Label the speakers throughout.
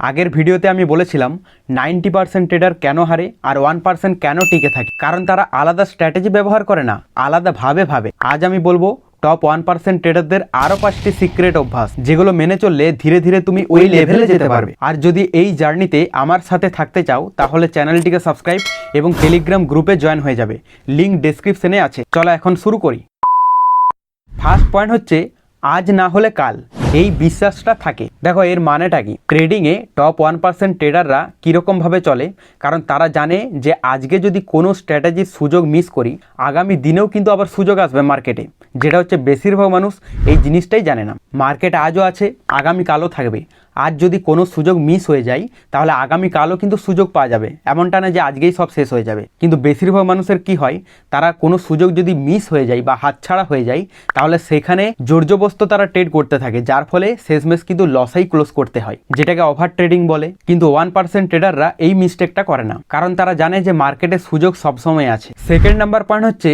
Speaker 1: আগের ভিডিওতে আমি বলেছিলাম 90% ট্রেডার কেন হারে আর 1% কেন টিকে থাকে, কারণ তারা আলাদা স্ট্র্যাটেজি ব্যবহার করে না, আলাদাভাবে ভাবে। আজ আমি বলবো টপ 1% ট্রেডারদের আরও 5টি সিক্রেট অভ্যাস, যেগুলো মেনে চললে ধীরে ধীরে তুমি ওই লেভেলে যেতে পারবে। আর যদি এই জার্নিতে আমার সাথে থাকতে চাও তাহলে চ্যানেলটিকে সাবস্ক্রাইব এবং টেলিগ্রাম গ্রুপে জয়েন হয়ে যাবে, লিঙ্ক ডেসক্রিপশনে আছে। চলো এখন শুরু করি। ফার্স্ট পয়েন্ট হচ্ছে আজ না হলে কাল, এই বিশ্বাসটা থাকে। দেখো এর মানেটা কি? ট্রেডিংয়ে টপ 1% ট্রেডাররা কীরকমভাবে চলে, কারণ তারা জানে যে আজকে যদি কোনো স্ট্র্যাটেজির সুযোগ মিস করি, আগামী দিনেও কিন্তু আবার সুযোগ আসবে মার্কেটে, যেটা হচ্ছে বেশিরভাগ মানুষ এই জিনিসটাই জানে না। মার্কেট আজও আছে, আগামীকালও থাকবে। আজ যদি কোনো সুযোগ মিস হয়ে যায় তাহলে আগামীকালও কিন্তু সুযোগ পাওয়া যাবে, এমনটা না যে আজকেই সব শেষ হয়ে যাবে। কিন্তু বেশিরভাগ মানুষের কি হয়, তারা কোনো সুযোগ যদি মিস হয়ে যায় বা হাতছাড়া হয়ে যায় তাহলে সেখানে জোরজবস্ত তারা ট্রেড করতে থাকে, যার ফলে শেষমেশ কিন্তু লসেই ক্লোজ করতে হয়, যেটাকে ওভার ট্রেডিং বলে। কিন্তু 1% ট্রেডাররা এই মিস্টেকটা করে না, কারণ তারা জানে যে মার্কেটে সুযোগ সবসময় আছে। সেকেন্ড নাম্বার পয়েন্ট হচ্ছে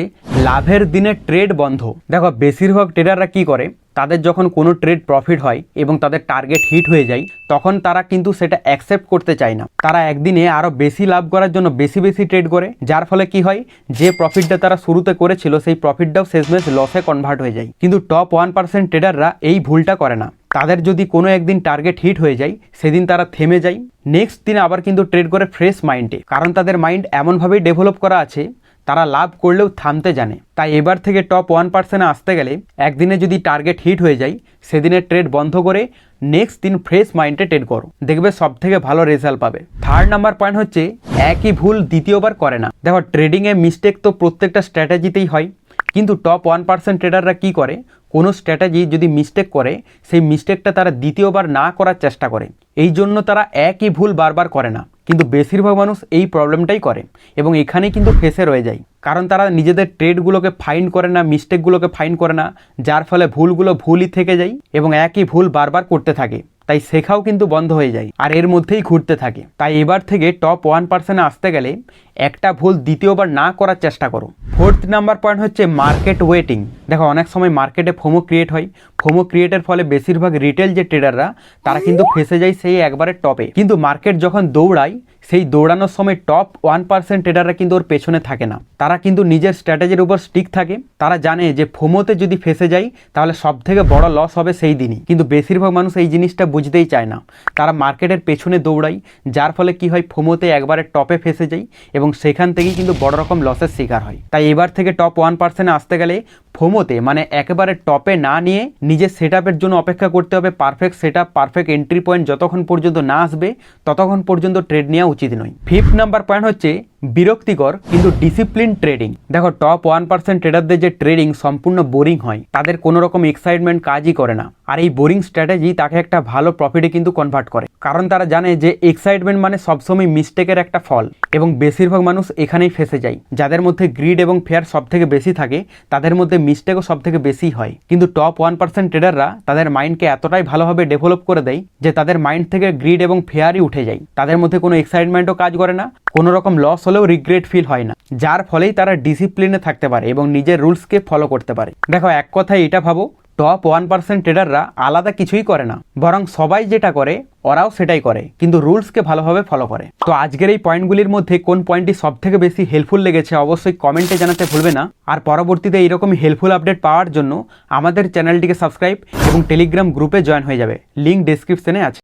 Speaker 1: লাভের দিনে ট্রেড বন্ধ। দেখো বেশিরভাগ ট্রেডাররা কি করে, তাদের যখন কোনো ট্রেড প্রফিট হয় এবং তাদের টার্গেট হিট হয়ে যায় তখন তারা কিন্তু সেটা অ্যাকসেপ্ট করতে চায় না। তারা একদিনে আরও বেশি লাভ করার জন্য বেশি ট্রেড করে, যার ফলে কি হয়, যে প্রফিটটা তারা শুরুতে করেছিল সেই প্রফিটটাও শেষমেশ লসে কনভার্ট হয়ে যায়। কিন্তু টপ 1% ট্রেডাররা এই ভুলটা করে না। তাদের যদি কোনো একদিন টার্গেট হিট হয়ে যায় সেদিন তারা থেমে যায়, নেক্সট দিন আবার কিন্তু ট্রেড করে ফ্রেশ মাইন্ডে, কারণ তাদের মাইন্ড এমনভাবেই ডেভেলপ করা আছে তারা লাভ করলেও থামতে জানে। তাই এবার থেকে টপ 1% আসতে গেলে একদিনে যদি টার্গেট হিট হয়ে যায় সেদিনের ট্রেড বন্ধ করে নেক্সট দিন ফ্রেশ মাইন্ডে ট্রেড করো, দেখবে সব থেকে ভালো রেজাল্ট পাবে। থার্ড নাম্বার পয়েন্ট হচ্ছে একই ভুল দ্বিতীয়বার করে না। দেখো ট্রেডিংয়ে মিস্টেক তো প্রত্যেকটা স্ট্র্যাটেজিতেই হয়, কিন্তু টপ 1% ট্রেডাররা কি করে, কোনো স্ট্র্যাটেজি যদি মিস্টেক করে সেই মিস্টেকটা তারা দ্বিতীয়বার না করার চেষ্টা করে, এই জন্য তারা একই ভুল বারবার করে না। কিন্তু বেশিরভাগ মানুষ এই প্রবলেমটাই করে এবং এখানেই কিন্তু ফেসে রয়ে যায়, কারণ তারা নিজেদের ট্রেডগুলোকে ফাইন্ড করে না, মিস্টেকগুলোকে ফাইন্ড করে না, যার ফলে ভুলগুলো ভুলই থেকে যায় এবং একই ভুল বারবার করতে থাকে। তাই শেখাও কিন্তু বন্ধ হয়ে যায় আর এর মধ্যেই ঘুরতে থাকে। তাই এবার থেকে টপ 1% আসতে গেলে একটা ভুল দ্বিতীয়বার না করার চেষ্টা করো। ফোর্থ নাম্বার পয়েন্ট হচ্ছে মার্কেট ওয়েটিং। দেখো অনেক সময় মার্কেটে ফোমো ক্রিয়েট হয়, ফোমো ক্রিয়েটের ফলে বেশিরভাগ রিটেল যে ট্রেডাররা তারা কিন্তু ফেসে যায় সেই একবারে টপে। কিন্তু মার্কেট যখন দৌড়ায় সেই দৌড়ানোর সময় টপ 1% ট্রেডাররা কিন্তু ওর পেছনে থাকে না, তারা কিন্তু নিজের স্ট্র্যাটেজির উপর স্টিক থাকে। তারা জানে যে ফোমোতে যদি ফেসে যায় তাহলে সব থেকে বড় লস হবে সেই দিনই। কিন্তু বেশিরভাগ মানুষ এই জিনিসটা বুঝতেই চায় না, তারা মার্কেটের পেছনে দৌড়ায়, যার ফলে কি হয়, ফোমোতে একবারে টপে ফেসে যায় এবং সেখান থেকেই কিন্তু বড় রকম লসের শিকার হয়। তাই এবার থেকে টপ 1% আসতে গেলে ফোমোতে মানে একেবারে টপে না নিয়ে নিজের সেটআপের জন্য অপেক্ষা করতে হবে। Perfect setup, perfect entry point যতক্ষণ পর্যন্ত না আসবে ততক্ষণ পর্যন্ত ট্রেড নেওয়া উচিত নয়। ফিফথ নাম্বার পয়েন্ট হচ্ছে বিরক্তিকর কিন্তু ডিসিপ্লিন ট্রেডিং। দেখো টপ 1% ট্রেডারদের যে ট্রেডিং সম্পূর্ণ বোরিং হয়, তাদের কোনো রকম এক্সাইটমেন্ট কাজই করে না, আর এই বোরিং স্ট্র্যাটেজি তাকে একটা ভালো প্রফিটে কিন্তু কনভার্ট করে, কারণ তারা জানে যে এক্সাইটমেন্ট মানে সবসময় মিস্টেকের একটা ফল এবং বেশিরভাগ মানুষ এখানেই ফেসে যায়। যাদের মধ্যে গ্রিড এবং ফেয়ার সব থেকে বেশি থাকে তাদের মধ্যে মিস্টেকও সব থেকে বেশি হয়। কিন্তু টপ 1% ট্রেডাররা তাদের মাইন্ডকে এতটাই ভালোভাবে ডেভেলপ করে দেয় যে তাদের মাইন্ড থেকে গ্রিড এবং ফেয়ারই উঠে যায়, তাদের মধ্যে কোনো এক্সাইটমেন্টও কাজ করে না, কোনো রকম লস হলেও রিগ্রেট ফিল হয় না, যার ফলেই তারা ডিসিপ্লিনে থাকতে পারে এবং নিজের রুলসকে ফলো করতে পারে। দেখো এক কথায় এটা ভাবো, টপ 1% ট্রেডাররা আলাদা কিছুই করে না, বরং সবাই যেটা করে ওরাও সেটাই করে, কিন্তু রুলসকে ভালোভাবে ফলো করে। তো আজকের এই পয়েন্টগুলির মধ্যে কোন পয়েন্টটি সব থেকে বেশি হেল্পফুল লেগেছে অবশ্যই কমেন্টে জানাতে ভুলবে না। আর পরবর্তীতে এইরকমই হেল্পফুল আপডেট পাওয়ার জন্য আমাদের চ্যানেলটিকে সাবস্ক্রাইব এবং টেলিগ্রাম গ্রুপে জয়েন হয়ে যাবে, লিঙ্ক ডেসক্রিপশনে আছে।